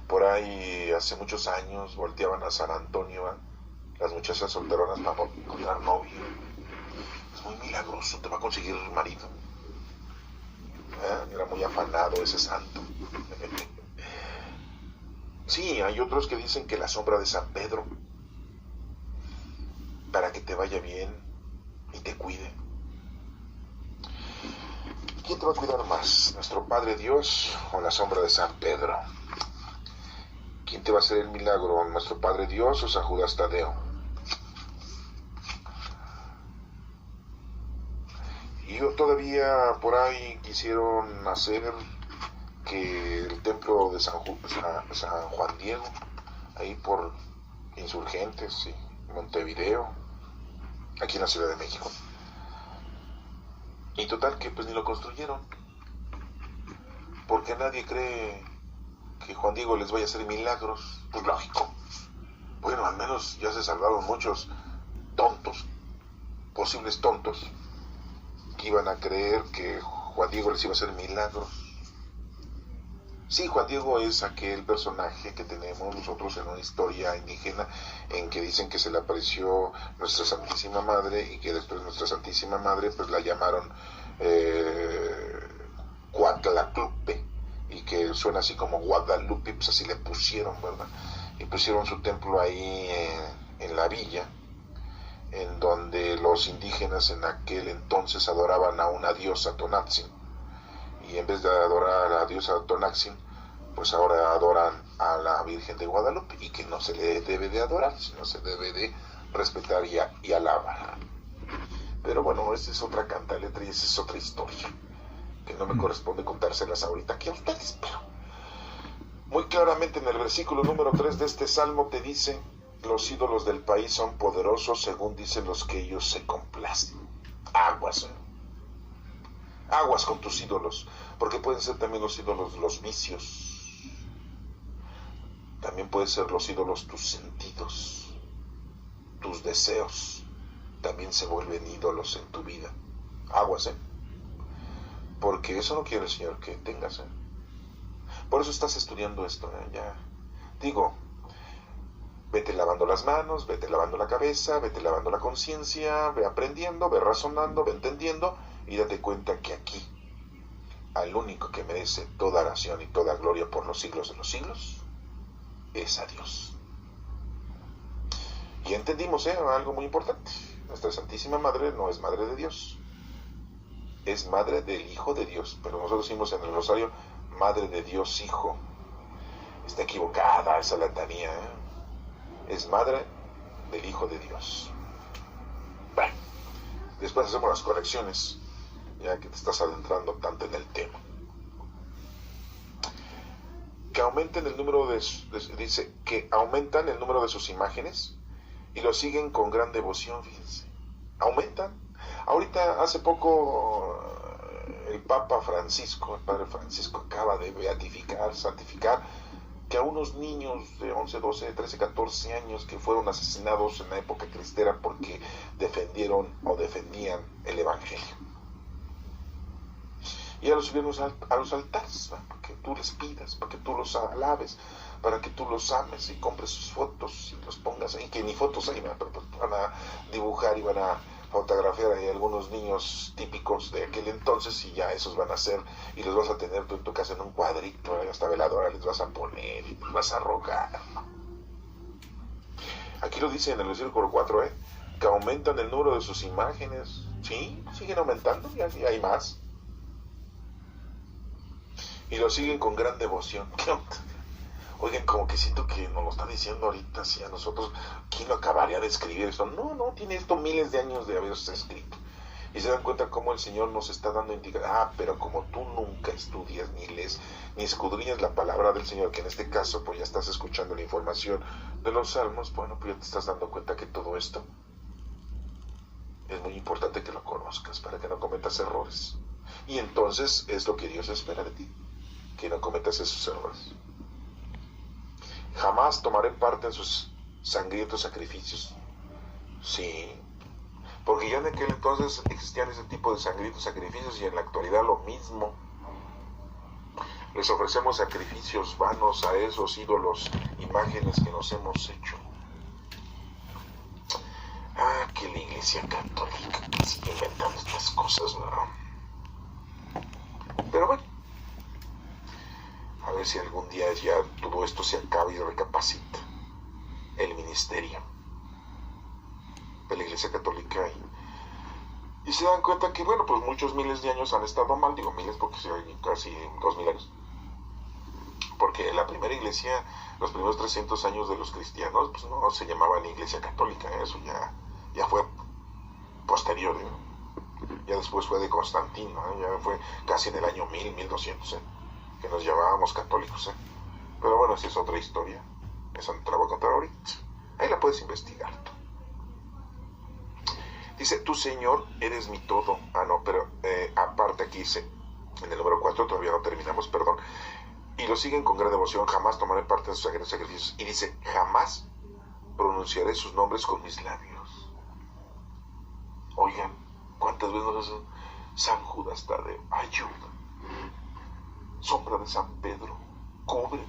Por ahí hace muchos años volteaban a San Antonio, las muchachas solteronas para encontrar novio. Es muy milagroso, te va a conseguir marido. Era muy afanado ese santo. Sí, hay otros que dicen que la sombra de San Pedro, para que te vaya bien y te cuide. ¿Quién te va a cuidar más? ¿Nuestro Padre Dios o la sombra de San Pedro? ¿Quién te va a hacer el milagro? ¿Nuestro Padre Dios o San Judas Tadeo? Y todavía por ahí quisieron hacer que el templo de San Juan Diego, ahí por Insurgentes y Montevideo, aquí en la Ciudad de México. Y total que pues ni lo construyeron, porque nadie cree que Juan Diego les vaya a hacer milagros. Pues lógico. Bueno, al menos ya se salvaron muchos tontos, posibles tontos, que iban a creer que Juan Diego les iba a hacer milagros. Sí, Juan Diego es aquel personaje que tenemos nosotros en una historia indígena, en que dicen que se le apareció nuestra Santísima Madre, y que después nuestra Santísima Madre pues la llamaron Cuatlacupe, y que suena así como Guadalupe, pues así le pusieron, ¿verdad? Y pusieron su templo ahí en la villa, en donde los indígenas en aquel entonces adoraban a una diosa Tonatzin, y en vez de adorar a la diosa Tonatzin, pues ahora adoran a la Virgen de Guadalupe, y que no se le debe de adorar, sino se debe de respetar y alabar. Pero bueno, esa es otra cantaletra y esa es otra historia, que no me corresponde contárselas ahorita aquí a ustedes, pero muy claramente en el versículo número 3 de este salmo te dice: los ídolos del país son poderosos, según dicen los que ellos se complacen. Aguas, aguas con tus ídolos, porque pueden ser también los ídolos los vicios, también pueden ser los ídolos tus sentidos, tus deseos, también se vuelven ídolos en tu vida. Aguas, porque eso no quiere el Señor que tengas, Por eso estás estudiando esto, ya. Digo, vete lavando las manos, vete lavando la cabeza, vete lavando la conciencia, ve aprendiendo, ve razonando, ve entendiendo, y date cuenta que aquí, al único que merece toda oración y toda gloria por los siglos de los siglos, es a Dios. Y entendimos algo muy importante: nuestra Santísima Madre no es Madre de Dios, es Madre del Hijo de Dios, pero nosotros decimos en el rosario Madre de Dios Hijo. Está equivocada esa letanía, es Madre del Hijo de Dios. Bueno, después hacemos las correcciones, ya que te estás adentrando tanto en el tema. que aumenten el número dice que aumentan el número de sus imágenes y lo siguen con gran devoción, fíjense. Aumentan. Ahorita, hace poco, el Papa Francisco, el Padre Francisco, acaba de beatificar, santificar, que a unos niños de 11, 12, 13, 14 años que fueron asesinados en la época cristera porque defendieron o defendían el Evangelio. Y ya los subieron a los altares, ¿no? Para que tú les pidas, para que tú los alabes, para que tú los ames y compres sus fotos y los pongas ahí, que ni fotos hay, pero pues van a dibujar y van a fotografiar ahí algunos niños típicos de aquel entonces y ya esos van a ser, y los vas a tener tú en tu casa en un cuadrito, hasta veladora les vas a poner y les vas a rogar. Aquí lo dice en el versículo 4, que aumentan el número de sus imágenes. Sí, siguen aumentando, y hay más. Y lo siguen con gran devoción. ¿Qué onda? Oigan, como que siento que nos lo está diciendo ahorita, así a nosotros, ¿quién lo acabaría de escribir esto? No, tiene esto miles de años de haberse escrito. Y se dan cuenta cómo el Señor nos está dando indicación. Pero como tú nunca estudias, ni lees, ni escudriñas la palabra del Señor, que en este caso, pues ya estás escuchando la información de los salmos, bueno, pues ya te estás dando cuenta que todo esto es muy importante que lo conozcas para que no cometas errores. Y entonces es lo que Dios espera de ti, que no cometas esos errores. Jamás tomaré parte en sus sangrientos sacrificios. Sí, porque ya en aquel entonces existían ese tipo de sangrientos sacrificios y en la actualidad lo mismo. Les ofrecemos sacrificios vanos a esos ídolos, imágenes que nos hemos hecho. Que la Iglesia Católica que sigue inventando estas cosas, ¿no? Pero bueno, a ver si algún día ya todo esto se acaba y recapacita el ministerio de la Iglesia Católica y se dan cuenta que, bueno, pues muchos miles de años han estado mal, digo miles porque hay casi 2000 años, porque la primera iglesia, los primeros 300 años de los cristianos, pues no se llamaba la Iglesia Católica, eso ya fue posterior, ya después fue de Constantino, ya fue casi en el año 1200, que nos llamábamos católicos, pero bueno, esa es otra historia, esa no te la voy a contar ahorita, ahí la puedes investigar tú. Dice, tu Señor eres mi todo. Pero aparte aquí dice, en el número 4, todavía no terminamos, perdón, y lo siguen con gran devoción, jamás tomaré parte en sus sagrados sacrificios, y dice, jamás pronunciaré sus nombres con mis labios. Oigan, ¿cuántas veces nos hacen San Judas Tadeo? Ayuda. Sombra de San Pedro, cubre.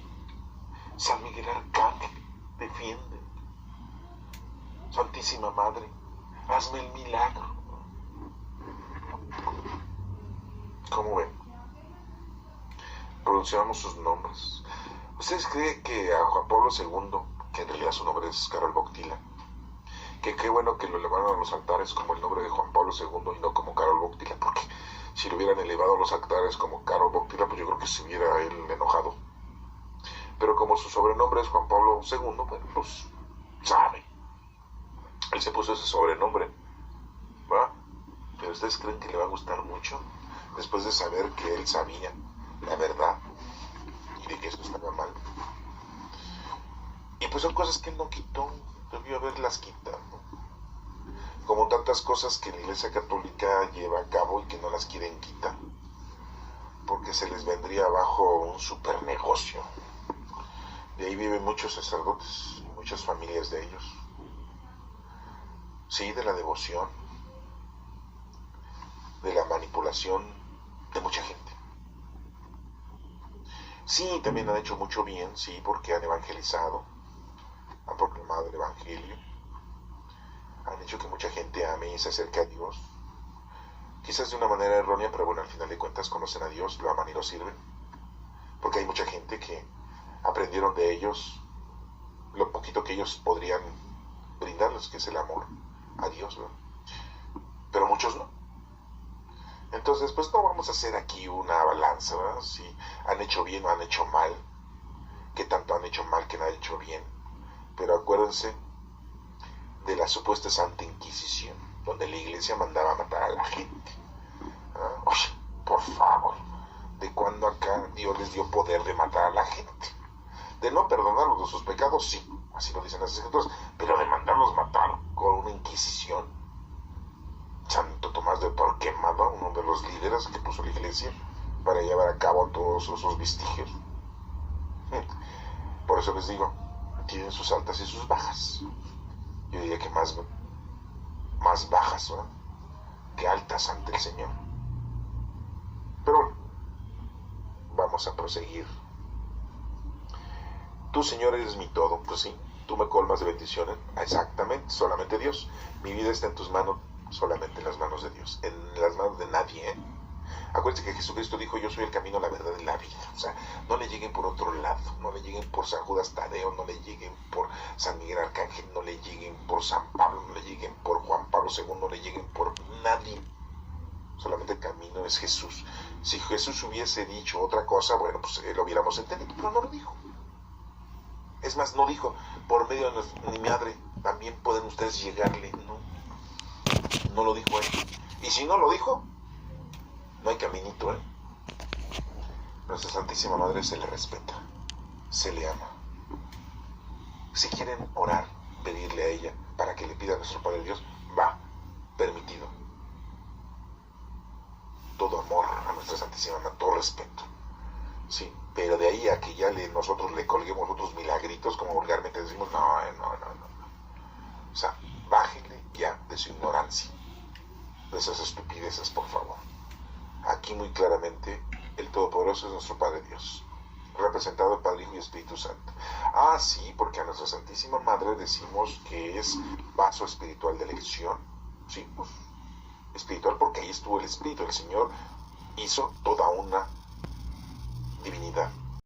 San Miguel Arcángel, defiende. Santísima Madre, hazme el milagro. ¿Cómo ven? Pronunciamos sus nombres. ¿Ustedes creen que a Juan Pablo II, que en realidad su nombre es Karol Wojtyła, que qué bueno que lo elevaron a los altares como el nombre de Juan Pablo II y no como Karol Wojtyła? Porque si lo hubieran elevado a los altares como Karol Wojtyła, pues yo creo que se hubiera él enojado. Pero como su sobrenombre es Juan Pablo II, bueno, pues sabe. Él se puso ese sobrenombre, ¿va? Pero ¿ustedes creen que le va a gustar mucho? Después de saber que él sabía la verdad y de que eso estaba mal. Y pues son cosas que él no quitó, debió haberlas quitado. Como tantas cosas que la Iglesia Católica lleva a cabo y que no las quieren quitar, porque se les vendría abajo un super negocio. De ahí viven muchos sacerdotes, muchas familias de ellos. Sí, de la devoción, de la manipulación de mucha gente. Sí, también han hecho mucho bien, sí, porque han evangelizado, han proclamado el Evangelio, han hecho que mucha gente ame y se acerque a Dios. Quizás de una manera errónea, pero bueno, al final de cuentas conocen a Dios, lo aman y lo sirven. Porque hay mucha gente que aprendieron de ellos lo poquito que ellos podrían brindarles, que es el amor a Dios, ¿no? Pero muchos no. Entonces, pues no vamos a hacer aquí una balanza, ¿verdad? Si han hecho bien o han hecho mal, que tanto han hecho mal que no han hecho bien. Pero acuérdense de la supuesta Santa Inquisición, donde la Iglesia mandaba a matar a la gente. Oye, por favor, ¿de cuándo acá Dios les dio poder de matar a la gente? De no perdonarlos de sus pecados, sí, así lo dicen las escrituras, pero de mandarlos matar con una inquisición. Santo Tomás de Torquemada, uno de los líderes que puso la iglesia para llevar a cabo todos esos vestigios. Por eso les digo, tienen sus altas y sus bajas. Yo diría que más bajas, ¿no?, que altas ante el Señor. Pero bueno, vamos a proseguir. Tú, Señor, eres mi todo. Pues sí, tú me colmas de bendiciones. Exactamente, solamente Dios. Mi vida está en tus manos, solamente en las manos de Dios, en las manos de nadie, ¿eh? Acuérdense que Jesucristo dijo: yo soy el camino, la verdad y la vida. O sea, no le lleguen por otro lado, no le lleguen por San Judas Tadeo, no le lleguen por San Miguel Arcángel, no le lleguen por San Pablo, no le lleguen por Juan Pablo II, no le lleguen por nadie. Solamente el camino es Jesús. Si Jesús hubiese dicho otra cosa, bueno, pues lo hubiéramos entendido, pero no lo dijo. Es más, no dijo: por medio de mi madre también pueden ustedes llegarle. No lo dijo él. Y si no lo dijo, no hay caminito, ¿eh? Nuestra Santísima Madre se le respeta, se le ama. Si quieren orar, pedirle a ella para que le pida a nuestro Padre Dios, va, permitido. Todo amor a nuestra Santísima Madre, todo respeto. Sí, pero de ahí a que ya nosotros le colguemos otros milagritos, como vulgarmente decimos, no. O sea, bájenle ya de su ignorancia, de esas estupideces, por favor. Aquí muy claramente el Todopoderoso es nuestro Padre Dios, representado en Padre, Hijo y Espíritu Santo. Ah, sí, porque a nuestra Santísima Madre decimos que es vaso espiritual de elección. Sí, pues, espiritual, porque ahí estuvo el Espíritu. El Señor hizo toda una divinidad